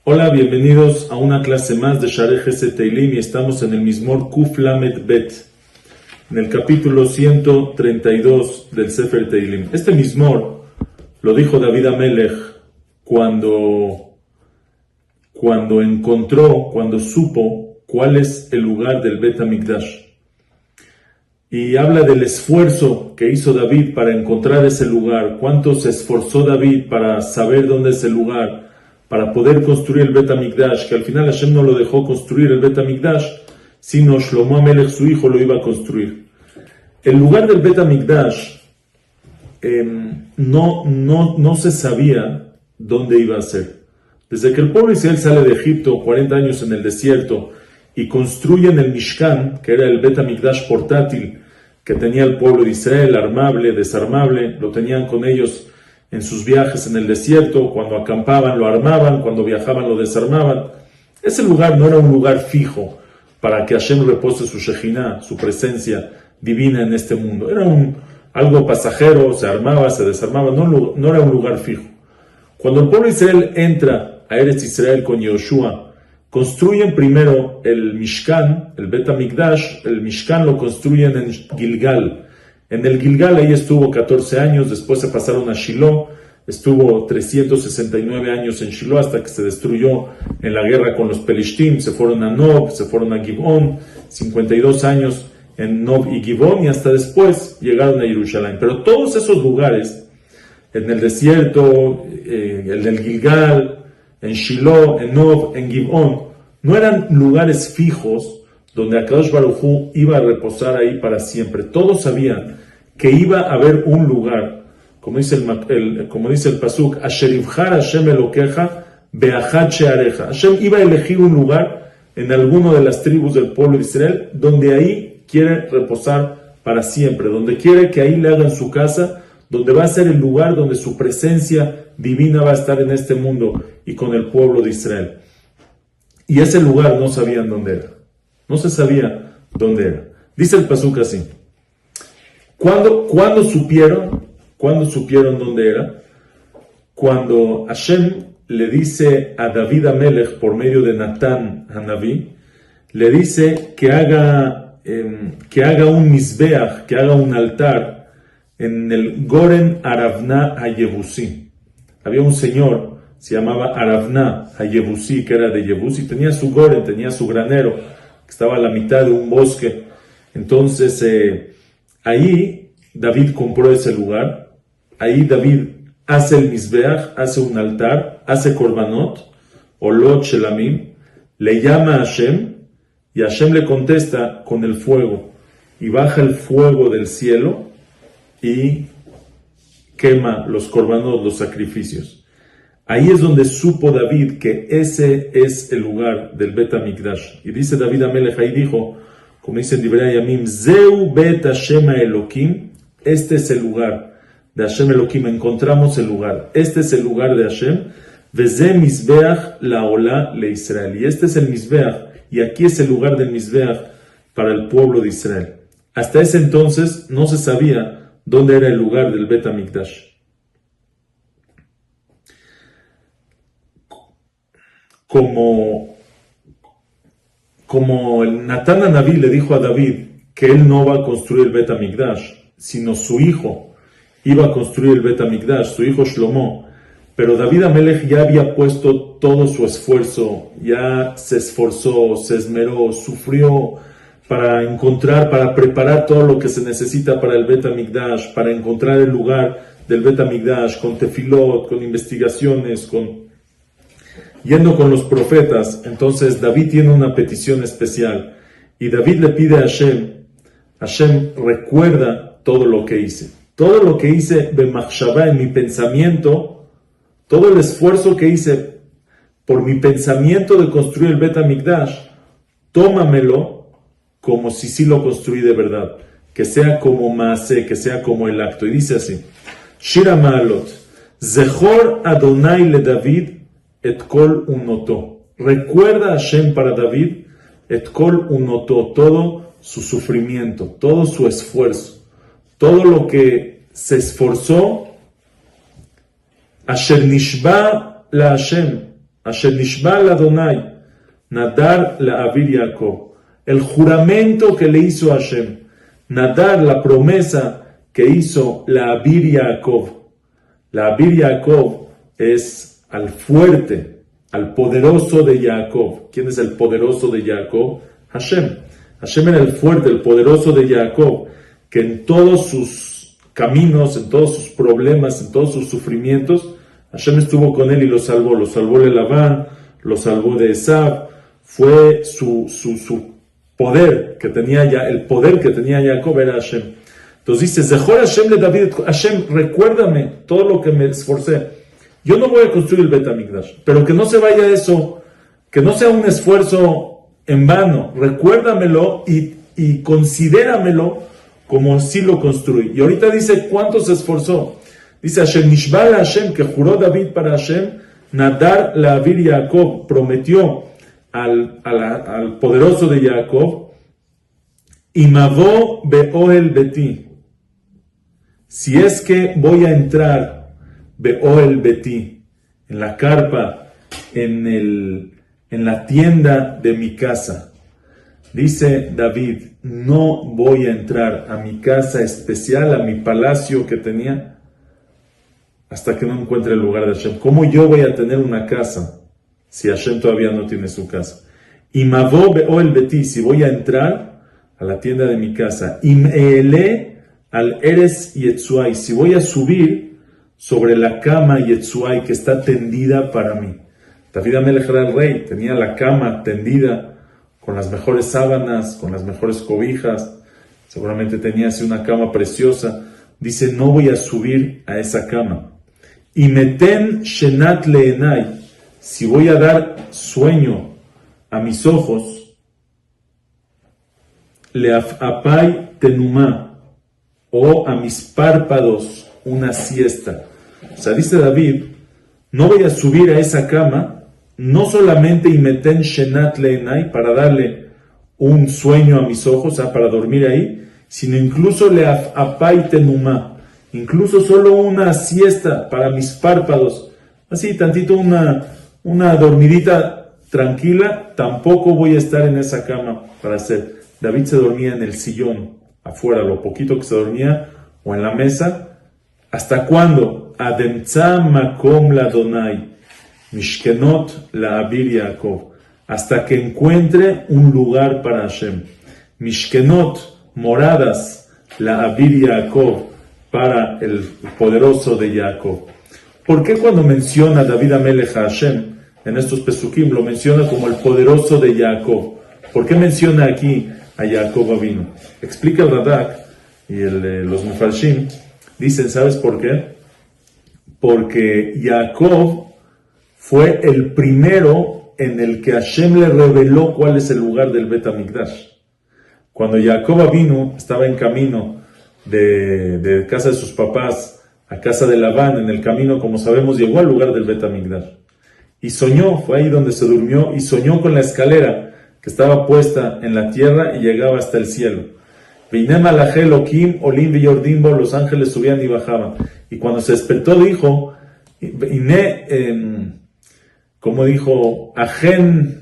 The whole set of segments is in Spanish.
Hola, bienvenidos a una clase más de Sharei Chesed Teilim y estamos en el Mizmor Kuf Lamed Bet, en el capítulo 132 del Sefer Teilim. Este Mizmor lo dijo David Amelech cuando supo cuál es el lugar del Bet HaMikdash. Y habla del esfuerzo que hizo David para encontrar ese lugar, cuánto se esforzó David para saber dónde es el lugar, para poder construir el Bet HaMikdash, que al final Hashem no lo dejó construir el Bet HaMikdash, sino Shlomo Amelech, su hijo, lo iba a construir. El lugar del Bet HaMikdash no se sabía dónde iba a ser. Desde que el pueblo de Israel sale de Egipto, 40 años en el desierto, y construyen el Mishkan, que era el Bet HaMikdash portátil, que tenía el pueblo de Israel, armable, desarmable, lo tenían con ellos en sus viajes en el desierto, cuando acampaban lo armaban, cuando viajaban lo desarmaban. Ese lugar no era un lugar fijo para que Hashem repose su Shejinah, su presencia divina en este mundo. Era algo pasajero, se armaba, se desarmaba, no era un lugar fijo. Cuando el pueblo de Israel entra a Eretz Israel con Yoshua, construyen primero el Mishkan, el Bet HaMikdash. El Mishkan lo construyen en Gilgal. En el Gilgal ahí estuvo 14 años, después se pasaron a Shiloh, estuvo 369 años en Shiloh hasta que se destruyó en la guerra con los Pelishtim, se fueron a Nob, se fueron a Gibón, 52 años en Nob y Gibón, y hasta después llegaron a Jerusalén. Pero todos esos lugares, en el desierto, el del Gilgal, en Shiloh, en Nob, en Gibón, no eran lugares fijos donde Akadosh Baruj Hu iba a reposar ahí para siempre. Todos sabían que iba a haber un lugar, como dice el pasuk, Asher Yivchar Hashem Elokeja Beachad Sheareja. Hashem iba a elegir un lugar en alguno de las tribus del pueblo de Israel, donde ahí quiere reposar para siempre, donde quiere que ahí le hagan su casa, donde va a ser el lugar donde su presencia divina va a estar en este mundo y con el pueblo de Israel. Y ese lugar no sabían dónde era. No se sabía dónde era. Dice el pasuk así. ¿Cuándo supieron dónde era? Cuando Hashem le dice a David Amelech por medio de Natán Hanaví, le dice que haga un mizbeach, que haga un altar en el Goren Aravna HaYebusi. Había un señor, se llamaba Aravna HaYebusi, que era de Yebus, y tenía su Goren, tenía su granero, que estaba a la mitad de un bosque. Entonces, ahí David compró ese lugar. Ahí David hace el mizbeach, hace un altar, hace korbanot, olot shelamim, le llama a Hashem, y Hashem le contesta con el fuego. Y baja el fuego del cielo y quema los korbanot, los sacrificios. Ahí es donde supo David que ese es el lugar del Bet HaMikdash. Y dice David Amelech, ahí dijo, como dice en Divrei Yamim, Zeu Bet Hashem Elokim, este es el lugar de Hashem Elokim, encontramos el lugar, este es el lugar de Hashem, Veze Mizbeach Laola Le Israel, y este es el Mizbeach, y aquí es el lugar del Mizbeach para el pueblo de Israel. Hasta ese entonces no se sabía dónde era el lugar del Bet HaMikdash. Como el Natán Hanaví le dijo a David que él no va a construir el Bet HaMikdash, sino su hijo iba a construir el Bet HaMikdash, su hijo Shlomo. Pero David Amelech ya había puesto todo su esfuerzo, ya se esforzó, se esmeró, sufrió para preparar todo lo que se necesita para el Bet HaMikdash, para encontrar el lugar del Bet HaMikdash, con tefilot, con investigaciones, yendo con los profetas. Entonces David tiene una petición especial y David le pide a Hashem, recuerda todo lo que hice. Todo lo que hice b'machshavá, en mi pensamiento, todo el esfuerzo que hice por mi pensamiento de construir el Bet HaMikdash, tómamelo como si sí lo construí de verdad. Que sea como maaseh, que sea como el acto. Y dice así, Shira Ma'alot, Zechor Adonai le David, et kol unoto. Recuerda Hashem para David, et kol unoto, todo su sufrimiento, todo su esfuerzo, todo lo que se esforzó, Asher nishba la Hashem, Asher nishba Adonai, nadar la avir Jacob. El juramento que le hizo Hashem, nadar, la promesa que hizo la avir Jacob. La avir Jacob es al fuerte, al poderoso de Jacob. ¿Quién es el poderoso de Jacob? Hashem. Hashem era el fuerte, el poderoso de Jacob, que en todos sus caminos, en todos sus problemas, en todos sus sufrimientos, Hashem estuvo con él y lo salvó. Lo salvó de Labán, lo salvó de Esav. Fue su poder que tenía ya, el poder que tenía Jacob era Hashem. Entonces dice, Zechor Hashem de David, Hashem, recuérdame todo lo que me esforcé. Yo no voy a construir el Bet HaMikdash, pero que no se vaya eso, que no sea un esfuerzo en vano. Recuérdamelo y considéramelo como si lo construí. Y ahorita dice cuánto se esforzó. Dice Hashem Nishba la Hashem, que juró David para Hashem, nadar la avir Jacob, prometió al poderoso de Jacob, y mavó be'oel beti, si es que voy a entrar be'oel beti, en la carpa, en la tienda de mi casa. Dice David, no voy a entrar a mi casa especial, a mi palacio que tenía, hasta que no encuentre el lugar de Hashem. ¿Cómo yo voy a tener una casa si Hashem todavía no tiene su casa? Y mavó be'oel beti, si voy a entrar a la tienda de mi casa, y me'ele al eres yetzuai, si voy a subir sobre la cama yetzuai que está tendida para mí. David Amelech era el rey, tenía la cama tendida con las mejores sábanas, con las mejores cobijas, seguramente tenía así una cama preciosa. Dice, no voy a subir a esa cama. Y meten shenat leenai, si voy a dar sueño a mis ojos, leapai tenumá, o a mis párpados una siesta. O sea, dice David, no voy a subir a esa cama, no solamente y meten shenat leenai, para darle un sueño a mis ojos, o sea, para dormir ahí, sino incluso leapai tenumá, incluso solo una siesta para mis párpados, así tantito una dormidita tranquila, tampoco voy a estar en esa cama para hacer. David se dormía en el sillón, afuera, lo poquito que se dormía, o en la mesa. ¿Hasta cuándo? Ademtza makom la Adonai, mishkenot la avir Jacob, hasta que encuentre un lugar para Hashem. Mishkenot, moradas, la avir Jacob, para el poderoso de Jacob. ¿Por qué cuando menciona David Amelech a Hashem en estos pesukim lo menciona como el poderoso de Jacob? ¿Por qué menciona aquí a Jacob Avinu? Explica el Radak y los Mefarshim, dicen, ¿sabes por qué? Porque Jacob fue el primero en el que Hashem le reveló cuál es el lugar del Bet HaMikdash. Cuando Jacob Avinu estaba en camino de casa de sus papás a casa de Labán, en el camino, como sabemos, llegó al lugar del Bet HaMikdash. Y soñó, fue ahí donde se durmió, y soñó con la escalera que estaba puesta en la tierra y llegaba hasta el cielo. Vinem alajé Elohim, Olim villordimbo, los ángeles subían y bajaban. Y cuando se despertó dijo, como dijo, Ajen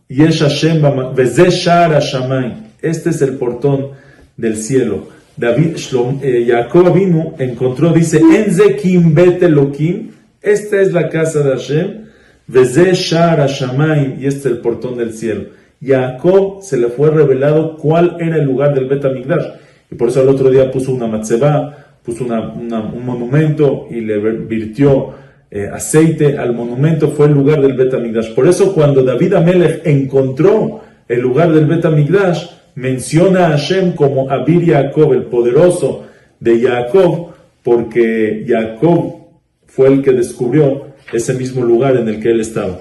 yesh Hashem veze shar hashamayim, este es el portón del cielo. Jacob Avinu encontró, dice, Enze kim bet Elohim, esta es la casa de Hashem, veze shar hashamayim, y este es el portón del cielo. Jacob se le fue revelado cuál era el lugar del Bet HaMikdash, y por eso el otro día puso una matzebá, puso un monumento y le virtió aceite al monumento, fue el lugar del Bet HaMikdash. Por eso cuando David Amelech encontró el lugar del Bet HaMikdash, menciona a Hashem como Avir Jacob, el poderoso de Jacob, porque Jacob fue el que descubrió ese mismo lugar en el que él estaba.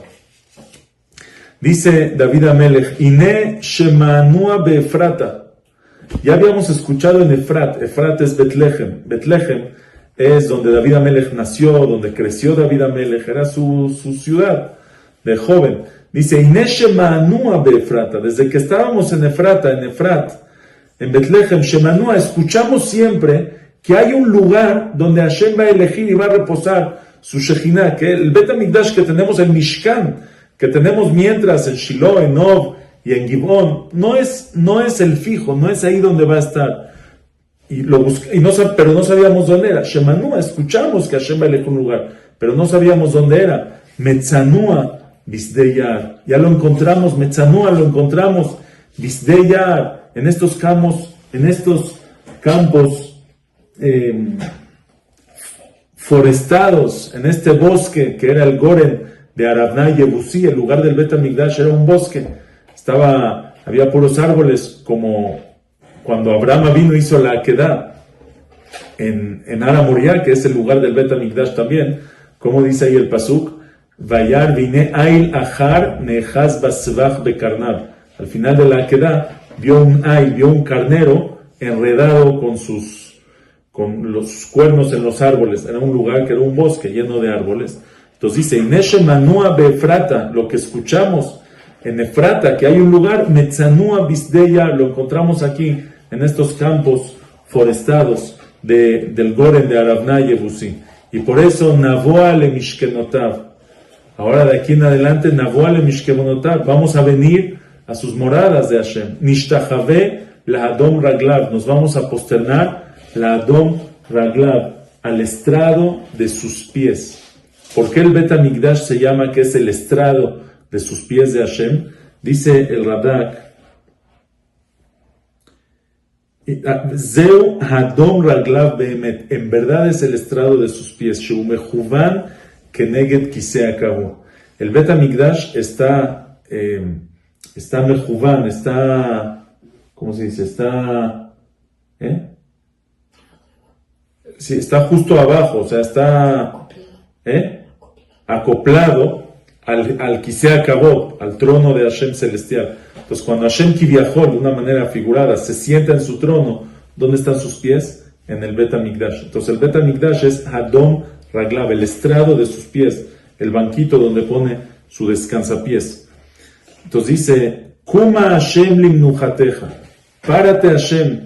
Dice David Amelech, Ine shemanua be'efrata. Ya habíamos escuchado en Efrat. Efrat es Betlehem. Betlehem es donde David Amelech nació, donde creció David Amelech, era su ciudad de joven. Dice, Ine shemanua be'efrata. Desde que estábamos en Efrat, en Betlehem, shemanua, escuchamos siempre que hay un lugar donde Hashem va a elegir y va a reposar su Shejina, que el Bet HaMikdash que tenemos en Mishkan, que tenemos mientras en Shiloh, en Nov y en Gibón, no es el fijo, no es ahí donde va a estar. Pero no sabíamos dónde era. Shemanua, escuchamos que Hashem va a elegir un lugar, pero no sabíamos dónde era. Metzanua, Bisdeyar. Ya lo encontramos, Metzanua lo encontramos, Bisdeyar, en estos campos forestados, en este bosque que era el Goren de Arabná y Yebusí, el lugar del Bet HaMikdash era un bosque. Había puros árboles, como cuando Abraham vino hizo la Akedah en Ara Moriah, que es el lugar del Bet HaMikdash también, como dice ahí el pasuk, Vayar vine ail achar nehaz basvach bekarnab. Al final de la Akedah vio un carnero enredado con los cuernos en los árboles. Era un lugar que era un bosque lleno de árboles. Entonces dice, Ineshe manua beefrata, lo que escuchamos en Efrata, que hay un lugar, Metzanua bisdeya, lo encontramos aquí, en estos campos forestados del Goren de Arabná y Yebusí. Y por eso, Navoa le Mishkenotav. Ahora de aquí en adelante, Navoa le Mishkenotav, vamos a venir a sus moradas de Hashem. Nishtachave la Adom Raglav, nos vamos a posternar la Adom Raglav, al estrado de sus pies. ¿Por qué el Bet HaMikdash se llama que es el estrado de sus pies de Hashem? Dice el Radak, Zeu Hadom Raglav Behemet, en verdad es el estrado de sus pies. Sheu Mechuvan Keneged Kisei Kabo. El Bet HaMikdash está Mechuvan, ¿cómo se dice? Sí, está justo abajo, o sea, está acoplado al Kisei Kabo, al trono de Hashem celestial. Entonces, cuando Hashem Kiviahol, de una manera figurada, se sienta en su trono, ¿dónde están sus pies? En el Bet HaMikdash. Entonces, el Bet HaMikdash es Hadom Raglav, el estrado de sus pies, el banquito donde pone su descansapiés. Entonces dice, Kuma Hashem limnujateja, párate Hashem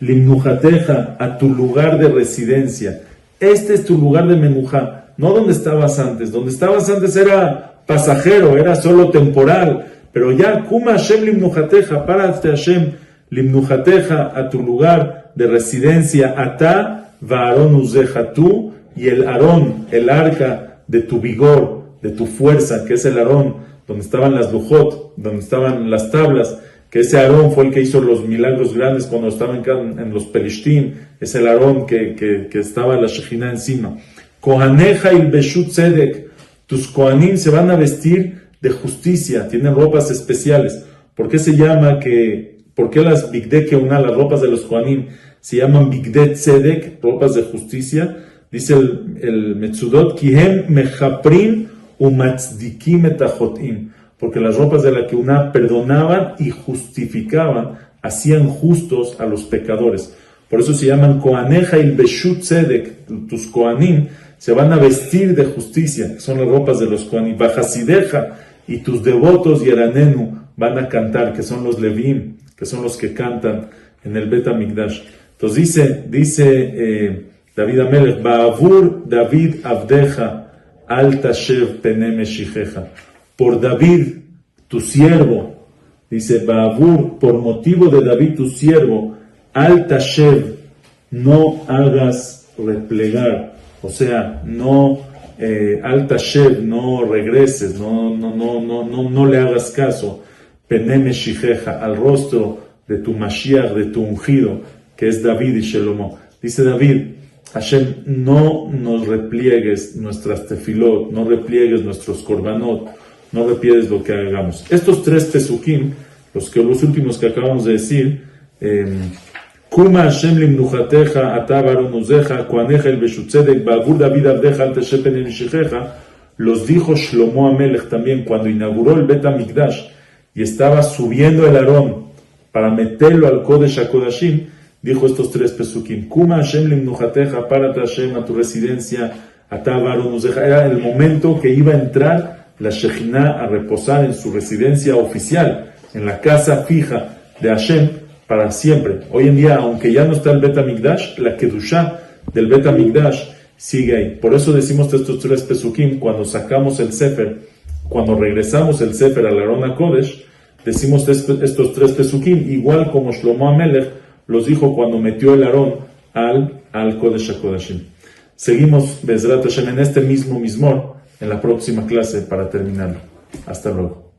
limnujateja, a tu lugar de residencia. Este es tu lugar de menujá, no donde estabas antes. Donde estabas antes era pasajero, era solo temporal. Pero ya, Kuma Hashem limnujateja, párate Hashem limnujateja, a tu lugar de residencia. Atá va Aarón uzeja, tú y el Aarón, el arca de tu vigor, de tu fuerza, que es el Aarón, donde estaban las lujot, donde estaban las tablas, que ese Aarón fue el que hizo los milagros grandes cuando estaban en los Pelishtim. Es el Aarón que estaba la Shejina encima. Kohaneja il Beshut Tzedek, tus Kohanim se van a vestir de justicia, tienen ropas especiales. ¿Por qué las Bigdei Keuná, las ropas de los Kohanim, se llaman Bigdei Tzedek, ropas de justicia? Dice el Metzudot, Kihem mechaprin umatzdikim et achotim, porque las ropas de la Keuná perdonaban y justificaban, hacían justos a los pecadores. Por eso se llaman Kohaneja il Beshut Tzedek, tus Kohanim se van a vestir de justicia, que son las ropas de los Kohanim. Bajasideja, y tus devotos Yeranenu van a cantar, que son los Levim, que son los que cantan en el Bet HaMikdash. Entonces dice David Amelech, Ba'avur David Avdeja, al tashev pene meshicheja. Por David, tu siervo, dice Ba'avur, por motivo de David, tu siervo, al tashev, no hagas replegar, o sea, no al tashev, no regreses, no le hagas caso, pene meshicheja, al rostro de tu Mashiach, de tu ungido, que es David y Shelomo. Dice David, Hashem, no nos repliegues nuestras tefilot, no repliegues nuestros korbanot, no repliegues lo que hagamos. Estos tres pesukim, los últimos que acabamos de decir, Kuma Hashem limnujateja, ata Aarón uzeja, kohaneja el beshut tzedek, ba'avur David avdeja, al tashev pene meshicheja, los dijo Shlomo Amelech también cuando inauguró el Bet HaMikdash y estaba subiendo el Aarón para meterlo al Kodesh HaKodashim. Dijo estos tres pesukim, Kuma Hashem limnujateja, párate Hashem a tu residencia, atá Aarón uzeja. Era el momento que iba a entrar la Shejina a reposar en su residencia oficial, en la casa fija de Hashem para siempre. Hoy en día, aunque ya no está el Bet HaMikdash, la Kedushá del Bet HaMikdash sigue ahí. Por eso decimos estos 3 pesukim cuando sacamos el Sefer, cuando regresamos el Sefer al Aron HaKodesh, decimos estos 3 pesukim, igual como Shlomo HaMelech los dijo cuando metió el Aron al Kodesh HaKodeshim. Seguimos, Bezrat Hashem, en este mismo Mizmor, en la próxima clase para terminarlo. Hasta luego.